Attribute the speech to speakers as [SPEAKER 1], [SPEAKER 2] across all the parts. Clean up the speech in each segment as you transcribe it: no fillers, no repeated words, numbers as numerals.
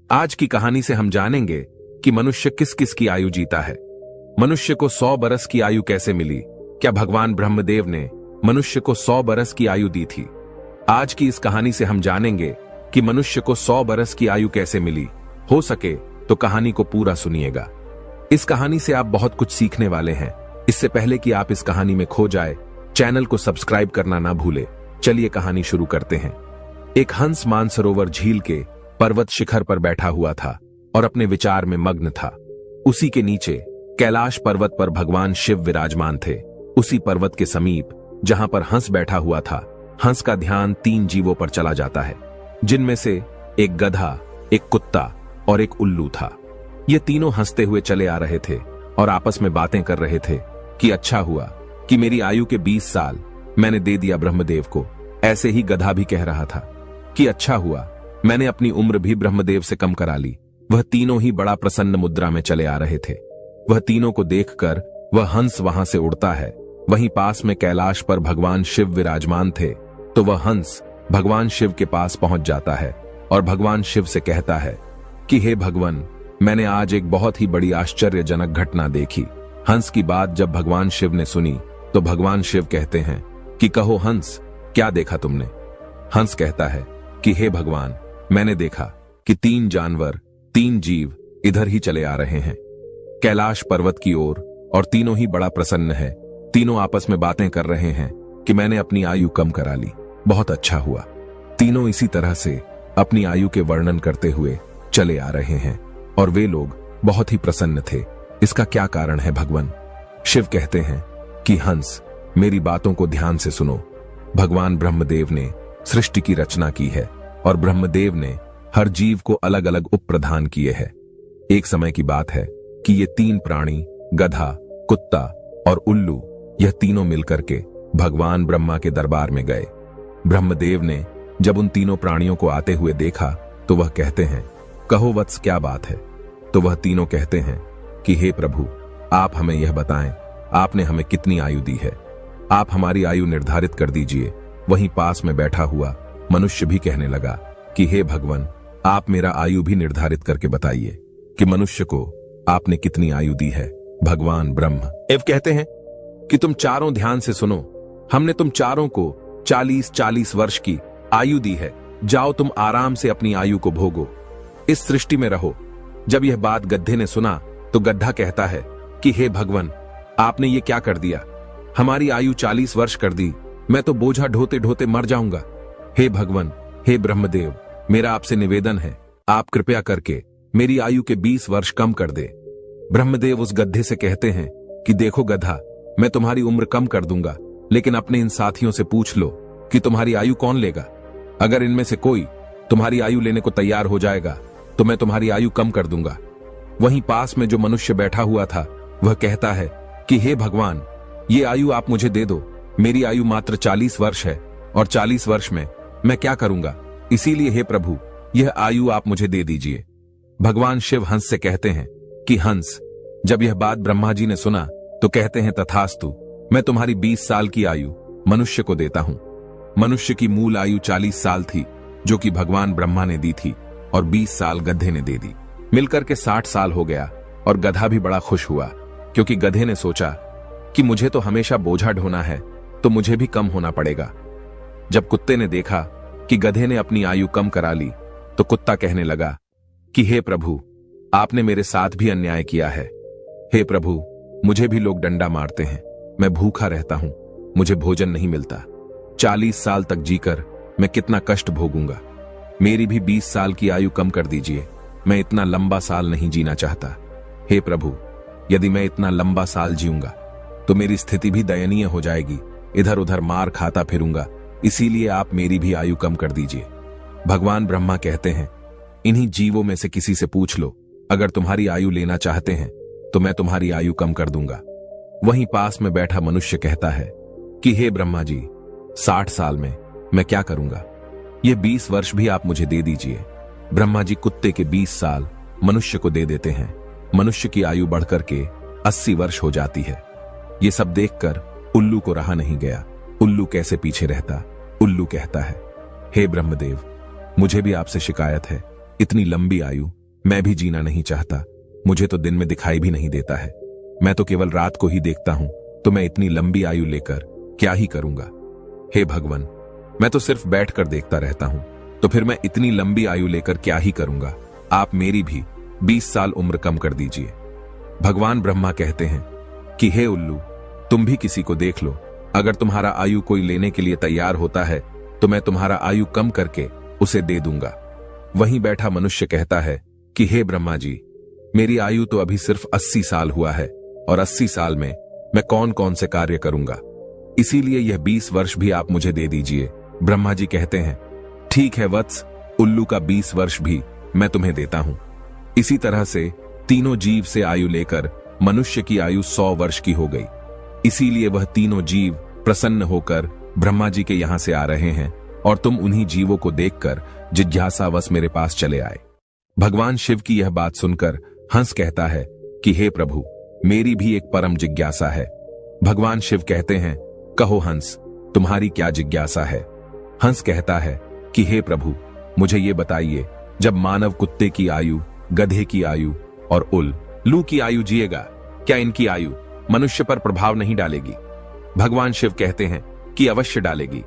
[SPEAKER 1] आज की कहानी से हम जानेंगे कि मनुष्य किस किस की आयु जीता है। मनुष्य को 100 बरस की आयु कैसे मिली? क्या भगवान ब्रह्मदेव ने मनुष्य को 100 बरस की आयु दी थी? आज की इस कहानी से हम जानेंगे कि मनुष्य को 100 बरस की आयु कैसे मिली। हो सके तो कहानी को पूरा सुनिएगा। इस कहानी से आप बहुत कुछ सीखने वाले हैं। इससे पहले कि आप इस कहानी में खो जाए, चैनल को सब्सक्राइब करना ना भूले। चलिए कहानी शुरू करते हैं। एक हंस मानसरोवर झील के पर्वत शिखर पर बैठा हुआ था और अपने विचार में मग्न था। उसी के नीचे कैलाश पर्वत पर भगवान शिव विराजमान थे। उसी पर्वत के समीप जहां पर हंस बैठा हुआ था, हंस का ध्यान 3 जीवों पर चला जाता है, जिनमें से एक गधा, एक कुत्ता और एक उल्लू था। ये तीनों हंसते हुए चले आ रहे थे और आपस में बातें कर रहे थे कि अच्छा हुआ कि मेरी आयु के 20 साल मैंने दे दिया ब्रह्मदेव को। ऐसे ही गधा भी कह रहा था कि अच्छा हुआ मैंने अपनी उम्र भी ब्रह्मदेव से कम करा ली। वह तीनों ही बड़ा प्रसन्न मुद्रा में चले आ रहे थे। वह तीनों को देखकर वह हंस वहां से उड़ता है। वहीं पास में कैलाश पर भगवान शिव विराजमान थे, तो वह हंस भगवान शिव के पास पहुंच जाता है और भगवान शिव से कहता है कि हे भगवान, मैंने आज एक बहुत ही बड़ी आश्चर्यजनक घटना देखी। हंस की बात जब भगवान शिव ने सुनी तो भगवान शिव कहते हैं कि कहो हंस, क्या देखा तुमने? हंस कहता है कि हे भगवान, मैंने देखा कि 3 जानवर, 3 जीव इधर ही चले आ रहे हैं कैलाश पर्वत की ओर, और तीनों ही बड़ा प्रसन्न है। तीनों आपस में बातें कर रहे हैं कि मैंने अपनी आयु कम करा ली, बहुत अच्छा हुआ। तीनों इसी तरह से अपनी आयु के वर्णन करते हुए चले आ रहे हैं और वे लोग बहुत ही प्रसन्न थे। इसका क्या कारण है भगवान? शिव कहते हैं कि हंस, मेरी बातों को ध्यान से सुनो। भगवान ब्रह्मदेव ने सृष्टि की रचना की है और ब्रह्मदेव ने हर जीव को अलग अलग उप प्रदान किए हैं। एक समय की बात है कि ये 3 प्राणी, गधा, कुत्ता और उल्लू, यह तीनों मिलकर के भगवान ब्रह्मा के दरबार में गए। ब्रह्मदेव ने जब उन तीनों प्राणियों को आते हुए देखा तो वह कहते हैं, कहो वत्स, क्या बात है? तो वह तीनों कहते हैं कि हे प्रभु, आप हमें यह बताएं, आपने हमें कितनी आयु दी है? आप हमारी आयु निर्धारित कर दीजिए। वहीं पास में बैठा हुआ मनुष्य भी कहने लगा कि हे भगवान, आप मेरा आयु भी निर्धारित करके बताइए कि मनुष्य को आपने कितनी आयु दी है। भगवान ब्रह्म एव कहते हैं कि तुम चारों ध्यान से सुनो। हमने तुम चारों को 40-40 वर्ष की आयु दी है। जाओ तुम आराम से अपनी आयु को भोगो, इस सृष्टि में रहो। जब यह बात गड्ढे ने सुना तो गड्ढा कहता है कि हे भगवान, आपने ये क्या कर दिया? हमारी आयु 40 वर्ष कर दी। मैं तो बोझा ढोते ढोते मर जाऊंगा। हे भगवान, हे ब्रह्मदेव, मेरा आपसे निवेदन है, आप कृपया करके मेरी आयु के 20 वर्ष कम कर दे। ब्रह्मदेव उस गड्ढे से कहते हैं कि देखो गधा, मैं तुम्हारी उम्र कम कर दूंगा, लेकिन अपने इन साथियों से पूछ लो कि तुम्हारी आयु कौन लेगा। अगर इनमें से कोई तुम्हारी आयु लेने को तैयार हो जाएगा तो मैं तुम्हारी आयु कम कर दूंगा। वहीं पास में जो मनुष्य बैठा हुआ था वह कहता है कि हे भगवान, ये आयु आप मुझे दे दो। मेरी आयु मात्र 40 वर्ष है और 40 वर्ष में मैं क्या करूंगा? इसीलिए हे प्रभु, यह आयु आप मुझे दे दीजिए। भगवान शिव हंस से कहते हैं कि हंस, जब यह बात ब्रह्मा जी ने सुना तो कहते हैं तथास्तु, मैं तुम्हारी 20 साल की आयु मनुष्य को देता हूं। मनुष्य की मूल आयु 40 साल थी, जो कि भगवान ब्रह्मा ने दी थी, और 20 साल गधे ने दे दी। मिलकर के 60 साल हो गया और गधा भी बड़ा खुश हुआ, क्योंकि गधे ने सोचा कि मुझे तो हमेशा बोझा ढोना है, तो मुझे भी कम होना पड़ेगा। जब कुत्ते ने देखा कि गधे ने अपनी आयु कम करा ली तो कुत्ता कहने लगा कि हे प्रभु, आपने मेरे साथ भी अन्याय किया है। हे प्रभु, मुझे भी लोग डंडा मारते हैं, मैं भूखा रहता हूं, मुझे भोजन नहीं मिलता। 40 साल तक जीकर मैं कितना कष्ट भोगूंगा। मेरी भी 20 साल की आयु कम कर दीजिए, मैं इतना लंबा साल नहीं जीना चाहता। हे प्रभु, यदि मैं इतना लंबा साल जीऊंगा तो मेरी स्थिति भी दयनीय हो जाएगी, इधर उधर मार खाता फिरूंगा, इसीलिए आप मेरी भी आयु कम कर दीजिए। भगवान ब्रह्मा कहते हैं, इन्हीं जीवों में से किसी से पूछ लो, अगर तुम्हारी आयु लेना चाहते हैं तो मैं तुम्हारी आयु कम कर दूंगा। वहीं पास में बैठा मनुष्य कहता है कि हे ब्रह्मा जी, 60 साल में मैं क्या करूंगा? ये 20 वर्ष भी आप मुझे दे दीजिए। ब्रह्मा जी कुत्ते के 20 साल मनुष्य को दे देते हैं। मनुष्य की आयु बढ़कर के 80 वर्ष हो जाती है। ये सब देखकर उल्लू को रहा नहीं गया। उल्लू कैसे पीछे रहता? उल्लू कहता है, हे ब्रह्मदेव, मुझे भी आपसे शिकायत है, इतनी लंबी आयु मैं भी जीना नहीं चाहता। मुझे तो दिन में दिखाई भी नहीं देता है। मैं तो केवल रात को ही देखता हूं। तो मैं इतनी लंबी आयु लेकर क्या ही करूंगा। हे भगवान, मैं तो सिर्फ बैठकर देखता रहता हूं। तो फिर मैं इतनी लंबी आयु लेकर क्या ही करूंगा। आप मेरी भी 20 साल उम्र कम कर दीजिए। भगवान ब्रह्मा कहते हैं कि हे उल्लू, तुम भी किसी को देख लो। अगर तुम्हारा आयु कोई लेने के लिए तैयार होता है तो मैं तुम्हारा आयु कम करके उसे दे दूंगा। वहीं बैठा मनुष्य कहता है कि हे ब्रह्मा जी, मेरी आयु तो अभी सिर्फ 80 साल हुआ है और 80 साल में मैं कौन कौन से कार्य करूंगा। इसीलिए यह 20 वर्ष भी आप मुझे दे दीजिए। ब्रह्मा जी कहते हैं ठीक है वत्स, उल्लू का 20 वर्ष भी मैं तुम्हें देता हूं। इसी तरह से तीनों जीव से आयु लेकर मनुष्य की आयु 100 वर्ष की हो गई। इसीलिए वह तीनों जीव प्रसन्न होकर ब्रह्मा जी के यहां से आ रहे हैं और तुम उन्हीं जीवों को देखकर जिज्ञासावश मेरे पास चले आए। भगवान शिव की यह बात सुनकर हंस कहता है कि हे प्रभु, मेरी भी एक परम जिज्ञासा है। भगवान शिव कहते हैं कहो हंस, तुम्हारी क्या जिज्ञासा है। हंस कहता है कि हे प्रभु, मुझे ये बताइए, जब मानव कुत्ते की आयु, गधे की आयु और उल्लू की आयु जिएगा, क्या इनकी आयु मनुष्य पर प्रभाव नहीं डालेगी। भगवान शिव कहते हैं कि अवश्य डालेगी।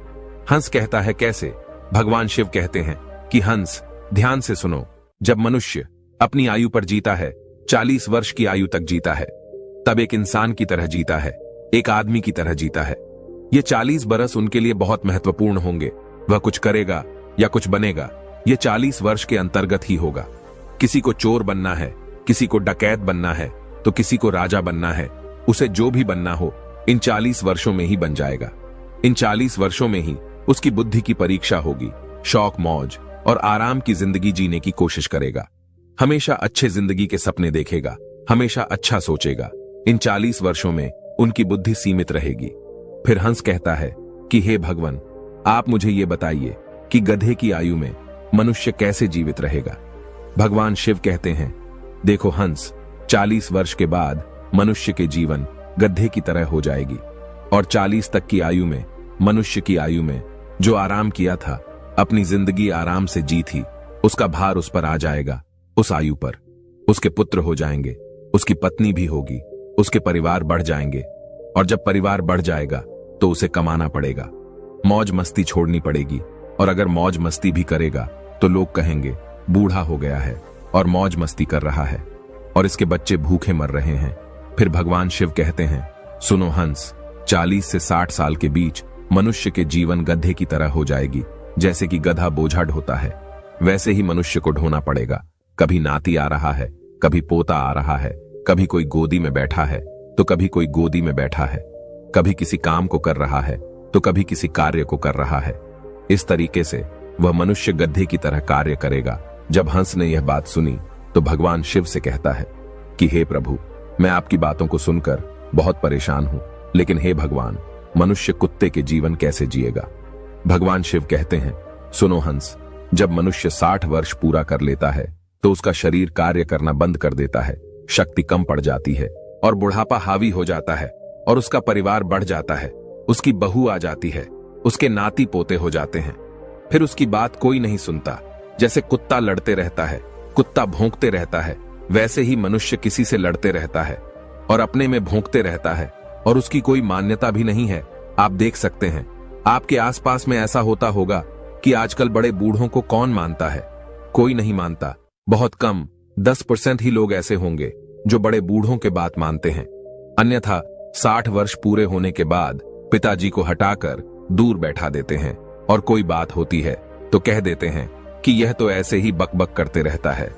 [SPEAKER 1] हंस कहता है कैसे। भगवान शिव कहते हैं कि हंस, ध्यान से सुनो। जब मनुष्य अपनी आयु पर जीता है, 40 वर्ष की आयु तक जीता है, तब एक इंसान की तरह जीता है, एक आदमी की तरह जीता है। ये 40 बरस उनके लिए बहुत महत्वपूर्ण होंगे। वह कुछ करेगा या कुछ बनेगा, ये 40 वर्ष के अंतर्गत ही होगा। किसी को चोर बनना है, किसी को डकैत बनना है, तो किसी को राजा बनना है। उसे जो भी बनना हो इन 40 वर्षों में ही बन जाएगा। इन 40 वर्षों में ही उसकी बुद्धि की परीक्षा होगी। शौक, मौज और आराम की जिंदगी जीने की कोशिश करेगा। हमेशा अच्छे जिंदगी के सपने देखेगा, हमेशा अच्छा सोचेगा। इन 40 वर्षों में उनकी बुद्धि सीमित रहेगी। फिर हंस कहता है कि हे भगवान, आप मुझे ये बताइए कि गधे की आयु में मनुष्य कैसे जीवित रहेगा। भगवान शिव कहते हैं देखो हंस, 40 वर्ष के बाद मनुष्य के जीवन गधे की तरह हो जाएगी और 40 तक की आयु में, मनुष्य की आयु में जो आराम किया था, अपनी जिंदगी आराम से जी थी, उसका भार उस पर आ जाएगा। उस आयु पर उसके पुत्र हो जाएंगे, उसकी पत्नी भी होगी, उसके परिवार बढ़ जाएंगे और जब परिवार बढ़ जाएगा तो उसे कमाना पड़ेगा, मौज मस्ती छोड़नी पड़ेगी। और अगर मौज मस्ती भी करेगा तो लोग कहेंगे बूढ़ा हो गया है और मौज मस्ती कर रहा है और इसके बच्चे भूखे मर रहे हैं। फिर भगवान शिव कहते हैं सुनो हंस, 40 से 60 साल के बीच मनुष्य के जीवन गधे की तरह हो जाएगी। जैसे कि गधा बोझा ढोता है, वैसे ही मनुष्य को ढोना पड़ेगा। कभी नाती आ रहा है, कभी पोता आ रहा है, कभी कोई गोदी में बैठा है तो कभी कोई गोदी में बैठा है, कभी किसी काम को कर रहा है तो कभी किसी कार्य को कर रहा है। इस तरीके से वह मनुष्य गधे की तरह कार्य करेगा। जब हंस ने यह बात सुनी तो भगवान शिव से कहता है कि हे प्रभु, मैं आपकी बातों को सुनकर बहुत परेशान हूं, लेकिन हे भगवान, मनुष्य कुत्ते के जीवन कैसे जिएगा। भगवान शिव कहते हैं सुनो हंस, जब मनुष्य 60 वर्ष पूरा कर लेता है तो उसका शरीर कार्य करना बंद कर देता है, शक्ति कम पड़ जाती है और बुढ़ापा हावी हो जाता है और उसका परिवार बढ़ जाता है, उसकी बहू आ जाती है, उसके नाती पोते हो जाते हैं। फिर उसकी बात कोई नहीं सुनता। जैसे कुत्ता लड़ते रहता है, कुत्ता भौंकते रहता है, वैसे ही मनुष्य किसी से लड़ते रहता है और अपने में भौंकते रहता है और उसकी कोई मान्यता भी नहीं है। आप देख सकते हैं आपके आसपास में ऐसा होता होगा कि आजकल बड़े बूढ़ों को कौन मानता है। कोई नहीं मानता। बहुत कम 10% ही लोग ऐसे होंगे जो बड़े बूढ़ों के बात मानते हैं। अन्यथा 60 वर्ष पूरे होने के बाद पिताजी को हटाकर दूर बैठा देते हैं और कोई बात होती है तो कह देते हैं कि यह तो ऐसे ही बकबक करते रहता है,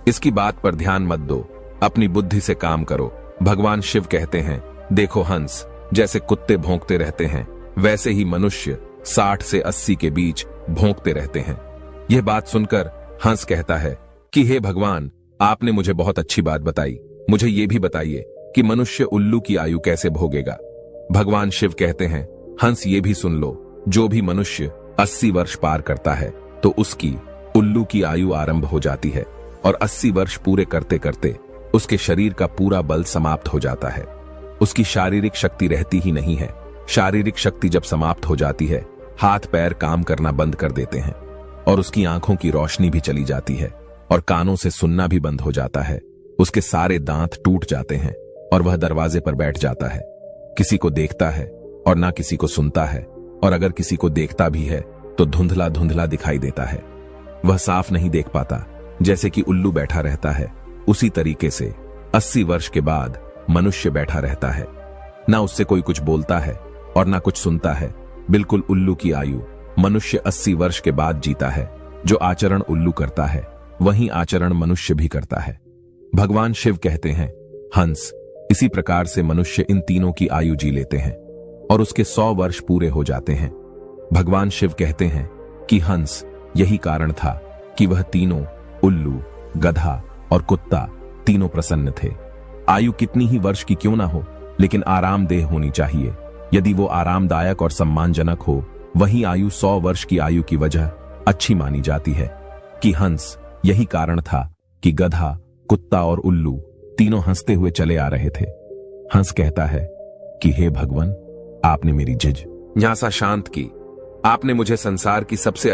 [SPEAKER 1] इसकी बात पर ध्यान मत दो, अपनी बुद्धि से काम करो। भगवान शिव कहते हैं देखो हंस, जैसे कुत्ते भौंकते रहते हैं वैसे ही मनुष्य 60 से 80 के बीच भौंकते रहते हैं। यह बात सुनकर हंस कहता है कि हे भगवान, आपने मुझे बहुत अच्छी बात बताई, मुझे यह भी बताइए कि मनुष्य उल्लू की आयु कैसे भोगेगा। भगवान शिव कहते हैं हंस, ये भी सुन लो, जो भी मनुष्य 80 वर्ष पार करता है तो उसकी उल्लू की आयु आरंभ हो जाती है और 80 वर्ष पूरे करते करते उसके शरीर का पूरा बल समाप्त हो जाता है। उसकी शारीरिक शक्ति रहती ही नहीं है। शारीरिक शक्ति जब समाप्त हो जाती है, हाथ पैर काम करना बंद कर देते हैं और उसकी आंखों की रोशनी भी चली जाती है। और कानों से सुनना भी बंद हो जाता है। उसके सारे दांत टूट जाते हैं और वह दरवाजे पर बैठ जाता है। किसी को देखता है और ना किसी को सुनता है, और अगर किसी को देखता भी है तो धुंधला धुंधला दिखाई देता है। वह साफ नहीं देख पाता, जैसे कि उल्लू बैठा रहता है। उसी तरीके से 80 वर्ष के बाद मनुष्य बैठा रहता है। ना उससे कोई कुछ बोलता है और ना कुछ सुनता है। बिल्कुल उल्लू की आयु मनुष्य 80 वर्ष के बाद जीता है। जो आचरण उल्लू करता है वही आचरण मनुष्य भी करता है। भगवान शिव कहते हैं, हंस, इसी प्रकार से मनुष्य इन तीनों की आयु जी लेते हैं और उसके 100 वर्ष पूरे हो जाते हैं। भगवान शिव कहते हैं कि हंस, यही कारण था कि वह तीनों, उल्लू, गधा और कुत्ता, तीनों प्रसन्न थे। आयु कितनी ही वर्ष की क्यों ना हो, लेकिन आरामदेह होनी चाहिए। यदि वो आरामदायक और सम्मानजनक हो, वही आयु 100 वर्ष की आयु की वजह अच्छी मानी जाती है। कि हंस, यही कारण था कि गधा, कुत्ता और उल्लू तीनों हंसते हुए चले आ रहे थे। हंस कहता है कि हे भगवान, आपने मेरी जिज्ञासा शांत की। आपने मुझे संसार की सबसे